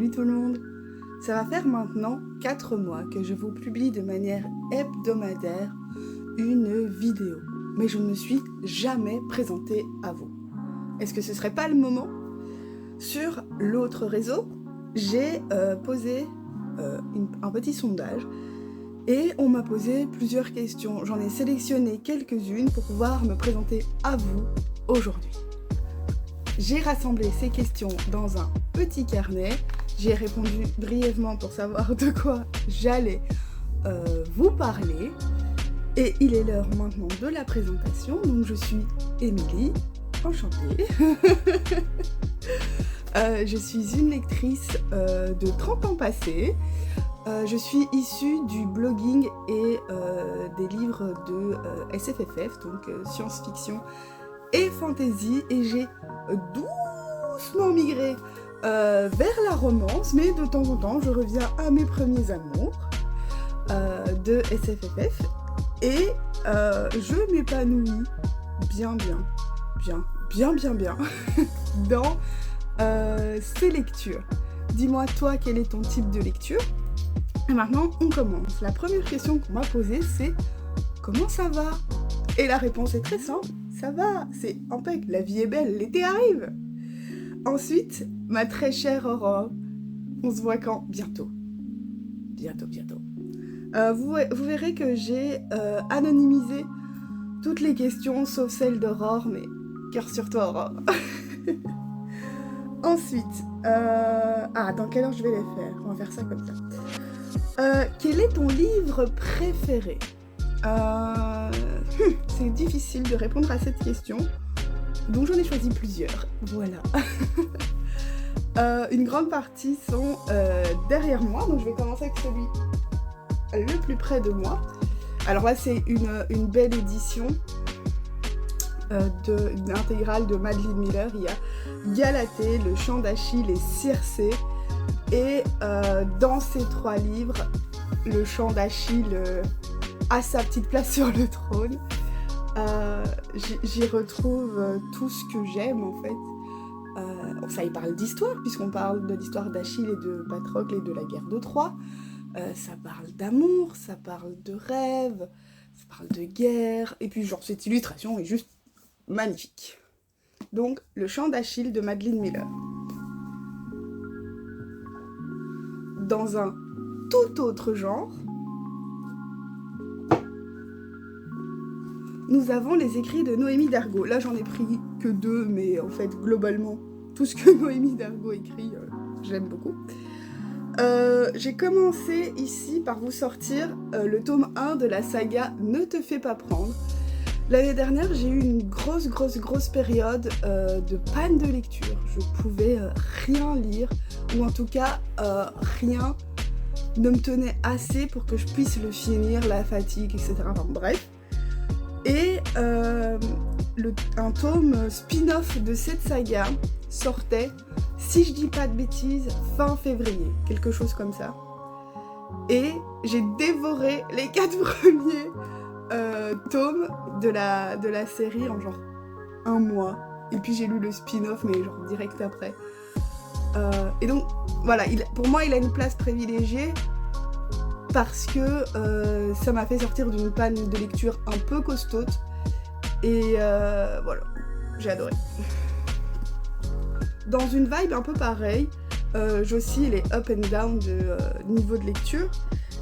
Salut tout le monde. Ça va faire maintenant 4 mois que je vous publie de manière hebdomadaire une vidéo. Mais je ne me suis jamais présentée à vous. Est-ce que ce serait pas le moment? Sur l'autre réseau, j'ai posé un petit sondage et on m'a posé plusieurs questions. J'en ai sélectionné quelques-unes pour pouvoir me présenter à vous aujourd'hui. J'ai rassemblé ces questions dans un petit carnet. J'ai répondu brièvement pour savoir de quoi j'allais vous parler. Et il est l'heure maintenant de la présentation. Donc je suis Émilie, enchantée. Je suis une lectrice de 30 ans passés. Je suis issue du blogging et des livres de SFFF, donc science-fiction et fantasy, et j'ai doucement migré vers la romance, mais de temps en temps je reviens à mes premiers amours de SFFF et je m'épanouis bien dans ces lectures. Dis-moi toi quel est ton type de lecture. Et maintenant on commence. La première question qu'on m'a posée c'est comment ça va? Et la réponse est très simple. Ça va, c'est impec, la vie est belle, l'été arrive. Ensuite, ma très chère Aurore, on se voit quand? Bientôt. Vous verrez que j'ai anonymisé toutes les questions sauf celle d'Aurore, mais cœur sur toi Aurore. Ensuite, dans quelle heure je vais les faire? On va faire ça comme ça. Quel est ton livre préféré? C'est difficile de répondre à cette question, donc j'en ai choisi plusieurs, voilà. Une grande partie sont derrière moi, donc je vais commencer avec celui le plus près de moi. Alors là c'est une belle édition d'une intégrale de Madeline Miller. Il y a Galatée, Le Chant d'Achille et Circé, et dans ces 3 livres, Le Chant d'Achille à sa petite place sur le trône. J'y retrouve tout ce que j'aime en fait. Ça y parle d'histoire, puisqu'on parle de l'histoire d'Achille et de Patrocle et de la guerre de Troie. Ça parle d'amour, ça parle de rêve, ça parle de guerre, et puis genre cette illustration est juste magnifique. Donc, Le Chant d'Achille de Madeline Miller. Dans un tout autre genre, nous avons les écrits de Noémie Dargaud. Là, j'en ai pris que 2, mais en fait, globalement, tout ce que Noémie Dargaud écrit, j'aime beaucoup. J'ai commencé ici par vous sortir le tome 1 de la saga Ne te fais pas prendre. L'année dernière, j'ai eu une grosse période de panne de lecture. Je pouvais rien lire, ou en tout cas, rien ne me tenait assez pour que je puisse le finir, la fatigue, etc. Enfin bref. Et un tome spin-off de cette saga sortait, si je dis pas de bêtises, fin février, quelque chose comme ça. Et j'ai dévoré les 4 premiers tomes de la série en genre 1 mois. Et puis j'ai lu le spin-off, mais genre direct après. Et donc, voilà, pour moi, il a une place privilégiée parce que ça m'a fait sortir d'une panne de lecture un peu costaude. Et voilà, j'ai adoré. Dans une vibe un peu pareille, j'oscille les up and down de niveau de lecture.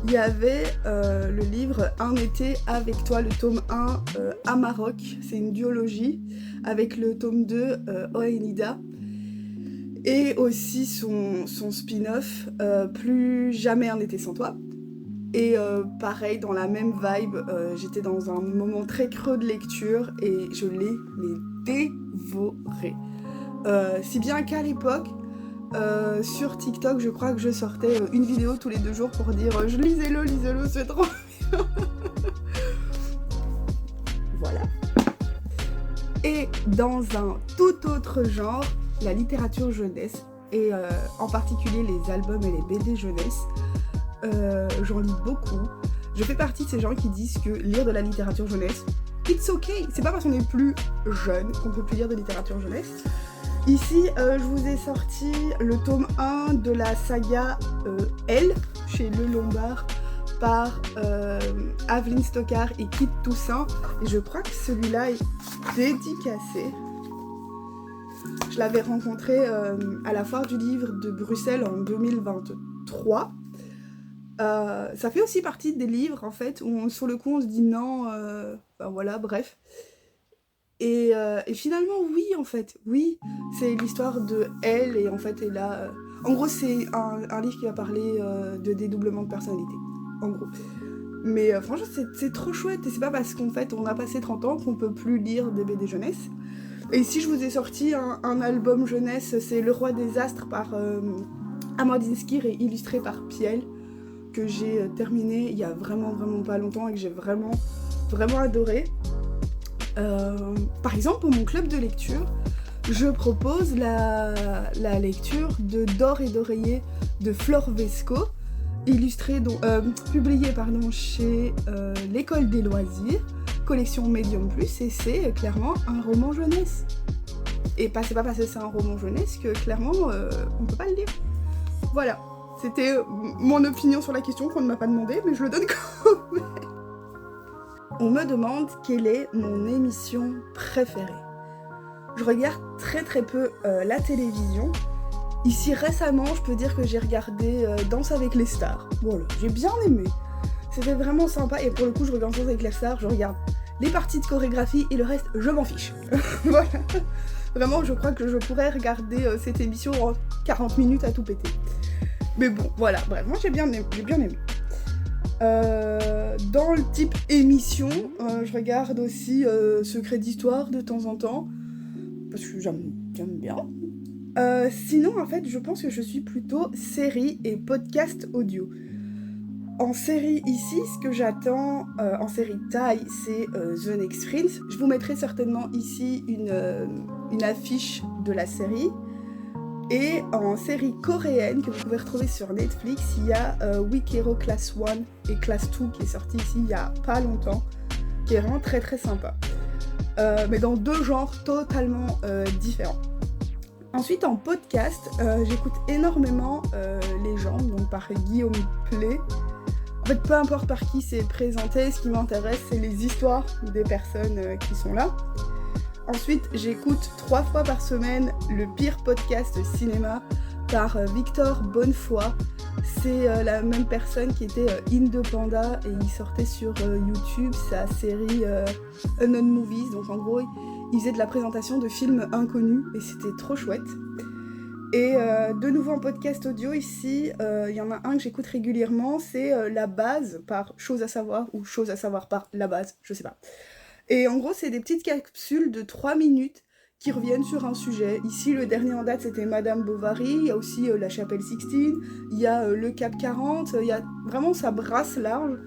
Il y avait le livre Un été avec toi, le tome 1 à Maroc. C'est une duologie avec le tome 2 Oenida. Et aussi son spin-off Plus jamais un été sans toi. Et pareil, dans la même vibe, j'étais dans un moment très creux de lecture et je l'ai dévoré. Si bien qu'à l'époque, sur TikTok, je crois que je sortais une vidéo tous les 2 jours pour dire lisez-le, c'est trop bien. Voilà. Et dans un tout autre genre, la littérature jeunesse, et en particulier les albums et les BD jeunesse, j'en lis beaucoup. Je fais partie de ces gens qui disent que lire de la littérature jeunesse, it's okay. C'est pas parce qu'on est plus jeune qu'on peut plus lire de littérature jeunesse. Ici, je vous ai sorti le tome 1 de la saga Elle, chez Le Lombard, par Aveline Stockard et Kit Toussaint. Et je crois que celui-là est dédicacé. Je l'avais rencontré à la foire du livre de Bruxelles en 2023. Ça fait aussi partie des livres, en fait, où sur le coup, on se dit non, ben voilà, bref. Et finalement, oui, en fait, oui, c'est l'histoire de elle, et en fait, elle a... En gros, c'est un livre qui va parler de dédoublement de personnalité, en gros. Mais franchement, c'est trop chouette, et c'est pas parce qu'en fait, on a passé 30 ans qu'on peut plus lire des BD jeunesse. Et ici, je vous ai sorti un album jeunesse, c'est Le Roi des Astres par Amandine Skir et illustré par Piel, que j'ai terminé il y a vraiment pas longtemps et que j'ai vraiment adoré. Par exemple, pour mon club de lecture, je propose la lecture de D'or et d'oreiller de Flore Vesco, publié chez l'École des loisirs, collection Medium Plus, et c'est clairement un roman jeunesse. Et c'est pas parce que c'est un roman jeunesse que clairement on peut pas le lire. Voilà, c'était mon opinion sur la question qu'on ne m'a pas demandé, mais je le donne quand même. On me demande quelle est mon émission préférée. Je regarde très peu la télévision. Ici récemment, je peux dire que j'ai regardé Danse avec les stars. Voilà, j'ai bien aimé. C'était vraiment sympa, et pour le coup, je regarde Danse avec les stars, je regarde les parties de chorégraphie et le reste, je m'en fiche. Voilà. Vraiment, je crois que je pourrais regarder cette émission en 40 minutes à tout péter. Mais bon, voilà, bref, moi j'ai bien aimé. Dans le type émission, je regarde aussi Secret d'Histoire de temps en temps, parce que j'aime bien. Sinon, en fait, je pense que je suis plutôt série et podcast audio. En série ici, ce que j'attends en série taille, c'est The Next Prince. Je vous mettrai certainement ici une affiche de la série. Et en série coréenne que vous pouvez retrouver sur Netflix, il y a Weak Hero Class 1 et Class 2 qui est sorti ici il y a pas longtemps, qui est vraiment très sympa. Mais dans deux genres totalement différents. Ensuite, en podcast, j'écoute énormément les gens, donc par Guillaume Play. En fait, peu importe par qui c'est présenté, ce qui m'intéresse, c'est les histoires des personnes qui sont là. Ensuite, j'écoute 3 fois par semaine le pire podcast cinéma par Victor Bonnefoy. C'est la même personne qui était Indepanda, et il sortait sur YouTube sa série Unknown Movies. Donc en gros, il faisait de la présentation de films inconnus et c'était trop chouette. Et de nouveau en podcast audio ici, il y en a un que j'écoute régulièrement, c'est La Base par Chose à savoir, ou Chose à savoir par La Base, je sais pas. Et en gros, c'est des petites capsules de 3 minutes qui reviennent sur un sujet. Ici, le dernier en date, c'était Madame Bovary, il y a aussi la Chapelle Sixtine, il y a le Cap 40, il y a... Vraiment, ça brasse large,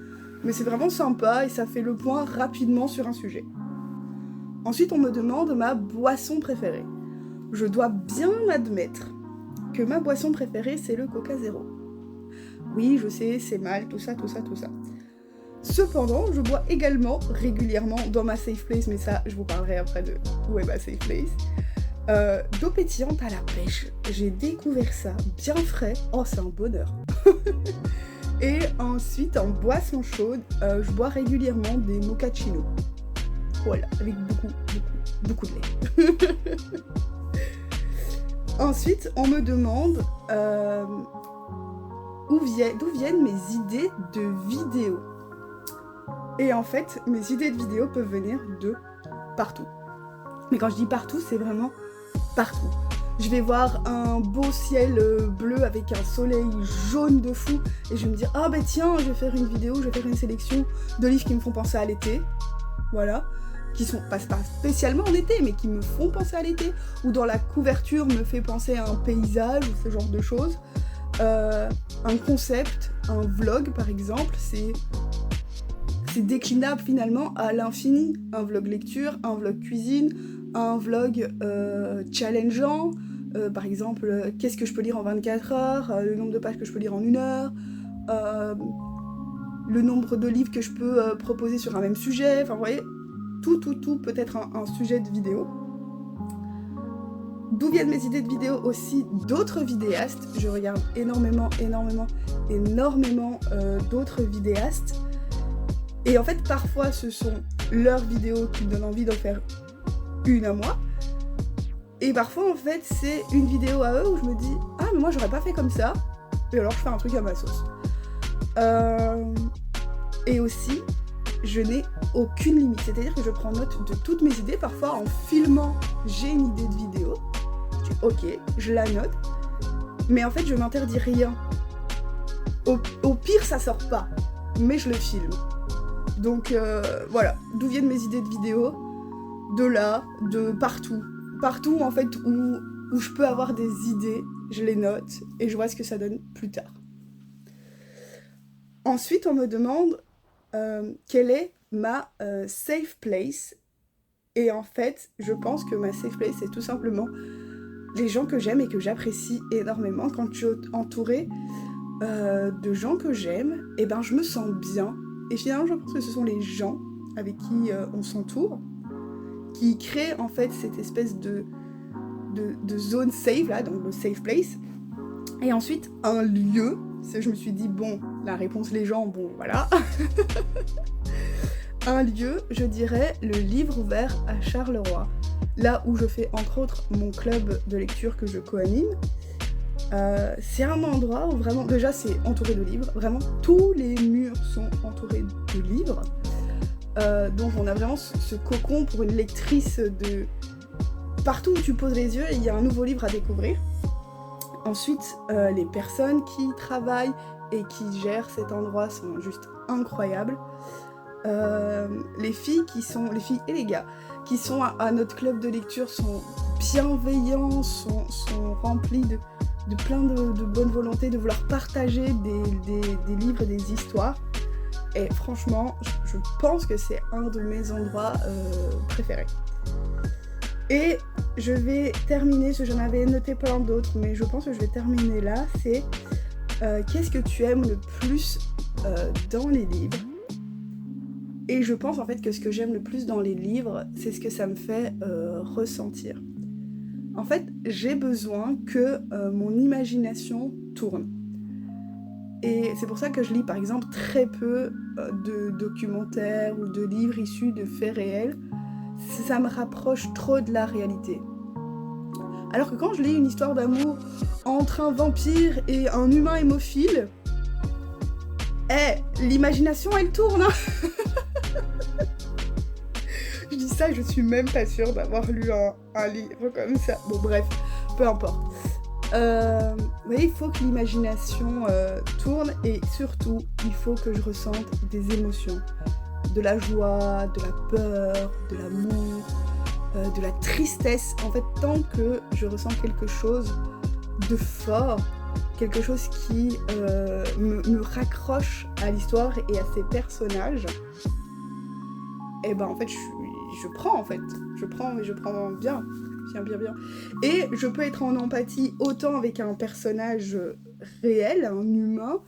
mais c'est vraiment sympa et ça fait le point rapidement sur un sujet. Ensuite, on me demande ma boisson préférée. Je dois bien admettre que ma boisson préférée, c'est le Coca Zéro. Oui, je sais, c'est mal, tout ça. Cependant, je bois également régulièrement dans ma safe place, mais ça, je vous parlerai après de où est ma safe place. D'eau pétillante à la pêche. J'ai découvert ça bien frais. Oh, c'est un bonheur. Et ensuite, en boisson chaude, je bois régulièrement des mochachinos. Voilà, avec beaucoup de lait. Ensuite, on me demande d'où viennent mes idées de vidéos. Et en fait, mes idées de vidéos peuvent venir de partout. Mais quand je dis partout, c'est vraiment partout. Je vais voir un beau ciel bleu avec un soleil jaune de fou et je vais me dire « Ah bah tiens, je vais faire une vidéo, je vais faire une sélection de livres qui me font penser à l'été. » Voilà. Qui sont pas spécialement en été, mais qui me font penser à l'été. Ou dans la couverture me fait penser à un paysage ou ce genre de choses. Un concept, un vlog par exemple, c'est déclinable finalement à l'infini. Un vlog lecture, un vlog cuisine, un vlog challengeant, par exemple, qu'est-ce que je peux lire en 24 heures, le nombre de pages que je peux lire en 1 heure, le nombre de livres que je peux proposer sur un même sujet, enfin vous voyez, tout peut être un sujet de vidéo. D'où viennent mes idées de vidéos aussi d'autres vidéastes. Je regarde énormément d'autres vidéastes. Et en fait, parfois, ce sont leurs vidéos qui me donnent envie d'en faire une à moi. Et parfois, en fait, c'est une vidéo à eux où je me dis « Ah, mais moi, j'aurais pas fait comme ça. » Et alors, je fais un truc à ma sauce. Et aussi, je n'ai aucune limite. C'est-à-dire que je prends note de toutes mes idées. Parfois, en filmant, j'ai une idée de vidéo. Je dis « Ok, je la note. » Mais en fait, je m'interdis rien. Au pire, ça sort pas. Mais je le filme. Donc voilà, d'où viennent mes idées de vidéos? De là, de partout. Partout en fait où je peux avoir des idées, je les note et je vois ce que ça donne plus tard. Ensuite, on me demande quelle est ma safe place. Et en fait, je pense que ma safe place, c'est tout simplement les gens que j'aime et que j'apprécie énormément. Quand je suis entourée de gens que j'aime, et ben je me sens bien. Et finalement, je pense que ce sont les gens avec qui on s'entoure qui créent en fait cette espèce de zone safe, là, donc le safe place. Et ensuite, un lieu. Je me suis dit, bon, la réponse les gens, bon, voilà. Un lieu, je dirais le Livre Ouvert à Charleroi. Là où je fais entre autres mon club de lecture que je co-anime. C'est un endroit où vraiment, déjà c'est entouré de livres, vraiment tous les murs sont entourés de livres, donc on a vraiment ce cocon pour une lectrice de partout où tu poses les yeux, il y a un nouveau livre à découvrir. Ensuite, les personnes qui travaillent et qui gèrent cet endroit sont juste incroyables. Les filles et les gars qui sont à notre club de lecture sont bienveillants, sont remplis de plein de bonne volonté, de vouloir partager des livres et des histoires. Et franchement, je pense que c'est un de mes endroits préférés. Et je vais terminer, parce que j'en avais noté plein d'autres, mais je pense que je vais terminer là, c'est qu'est-ce que tu aimes le plus dans les livres? Et je pense en fait que ce que j'aime le plus dans les livres, c'est ce que ça me fait ressentir. En fait, j'ai besoin que mon imagination tourne. Et c'est pour ça que je lis par exemple très peu de documentaires ou de livres issus de faits réels. Ça me rapproche trop de la réalité. Alors que quand je lis une histoire d'amour entre un vampire et un humain hémophile, l'imagination elle tourne, hein. Je dis ça et je suis même pas sûre d'avoir lu un livre comme ça. Bon bref, peu importe. Mais il faut que l'imagination tourne et surtout, il faut que je ressente des émotions. De la joie, de la peur, de l'amour, de la tristesse. En fait, tant que je ressens quelque chose de fort, quelque chose qui me raccroche à l'histoire et à ses personnages, et ben en fait, je prends en fait. Je prends bien. Bien. Et je peux être en empathie autant avec un personnage réel, un humain,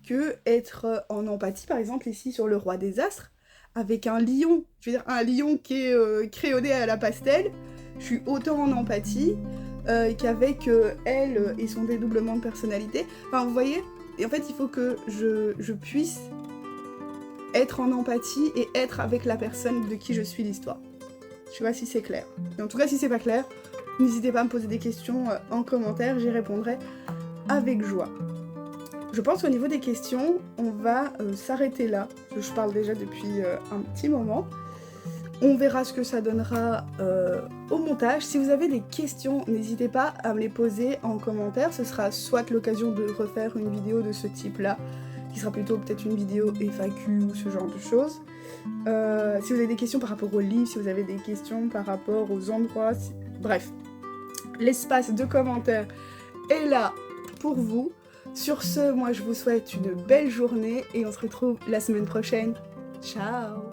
que être en empathie, par exemple, ici sur le Roi des Astres, avec un lion. Je veux dire, un lion qui est crayonné à la pastel. Je suis autant en empathie qu'avec elle et son dédoublement de personnalité. Enfin, vous voyez? Et en fait, il faut que je puisse être en empathie et être avec la personne de qui je suis l'histoire. Je sais pas si c'est clair. Mais en tout cas, si c'est pas clair, n'hésitez pas à me poser des questions en commentaire, j'y répondrai avec joie. Je pense qu'au niveau des questions, on va s'arrêter là. Je parle déjà depuis un petit moment. On verra ce que ça donnera au montage. Si vous avez des questions, n'hésitez pas à me les poser en commentaire. Ce sera soit l'occasion de refaire une vidéo de ce type-là, qui sera plutôt peut-être une vidéo FAQ ou ce genre de choses. Si vous avez des questions par rapport au livre, si vous avez des questions par rapport aux endroits, bref. L'espace de commentaires est là pour vous. Sur ce, moi je vous souhaite une belle journée et on se retrouve la semaine prochaine. Ciao!